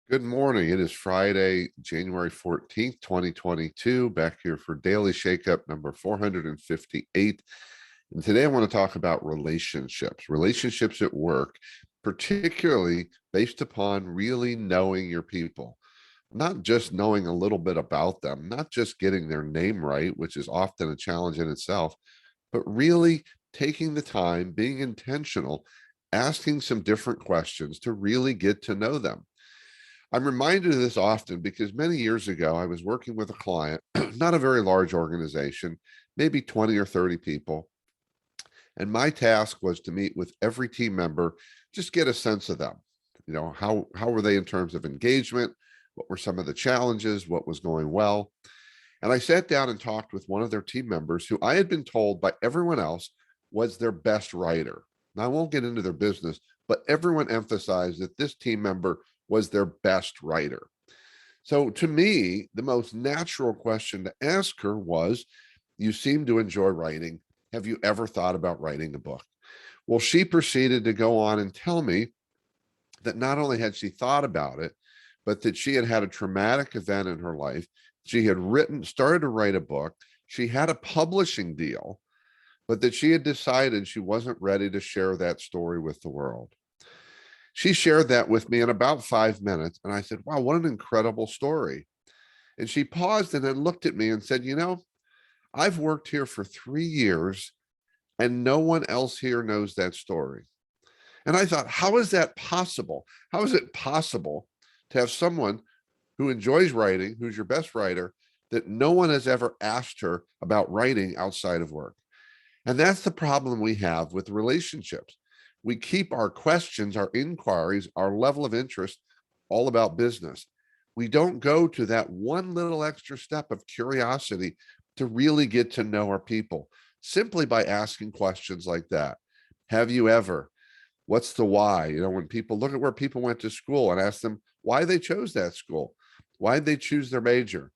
Good morning. It is Friday, January 14th, 2022. Back here for Daily Shakeup number 458. And today I want to talk about relationships at work, particularly based upon really knowing your people, not just knowing a little bit about them, not just getting their name right, which is often a challenge in itself, but really taking the time, being intentional, asking some different questions to really get to know them. I'm reminded of this often because many years ago, I was working with a client, not a very large organization, maybe 20 or 30 people. And my task was to meet with every team member, just get a sense of them. How were they in terms of engagement? What were some of the challenges? What was going well? And I sat down and talked with one of their team members who I had been told by everyone else was their best writer. Now, I won't get into their business, but everyone emphasized that this team member was their best writer. So to me, the most natural question to ask her was, you seem to enjoy writing. Have you ever thought about writing a book? Well, she proceeded to go on and tell me that not only had she thought about it, but that she had had a traumatic event in her life. She had started to write a book. She had a publishing deal, but that she had decided she wasn't ready to share that story with the world. She shared that with me in about 5 minutes. And I said, wow, what an incredible story. And she paused and then looked at me and said, I've worked here for 3 years and no one else here knows that story. And I thought, how is that possible? How is it possible to have someone who enjoys writing, who's your best writer, that no one has ever asked her about writing outside of work? And that's the problem we have with relationships. We keep our questions, our inquiries, our level of interest all about business. We don't go to that one little extra step of curiosity to really get to know our people simply by asking questions like that. Have you ever? What's the why? When people look at where people went to school and ask them why they chose that school, why did they choose their major,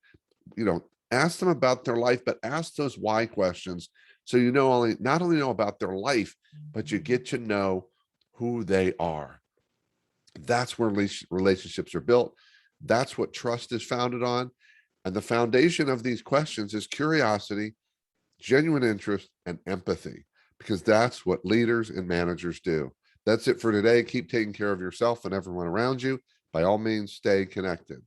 ask them about their life, but ask those why questions. So not only know about their life, but you get to know who they are. That's where relationships are built. That's what trust is founded on. And the foundation of these questions is curiosity, genuine interest, and empathy, because that's what leaders and managers do. That's it for today. Keep taking care of yourself and everyone around you. By all means, stay connected.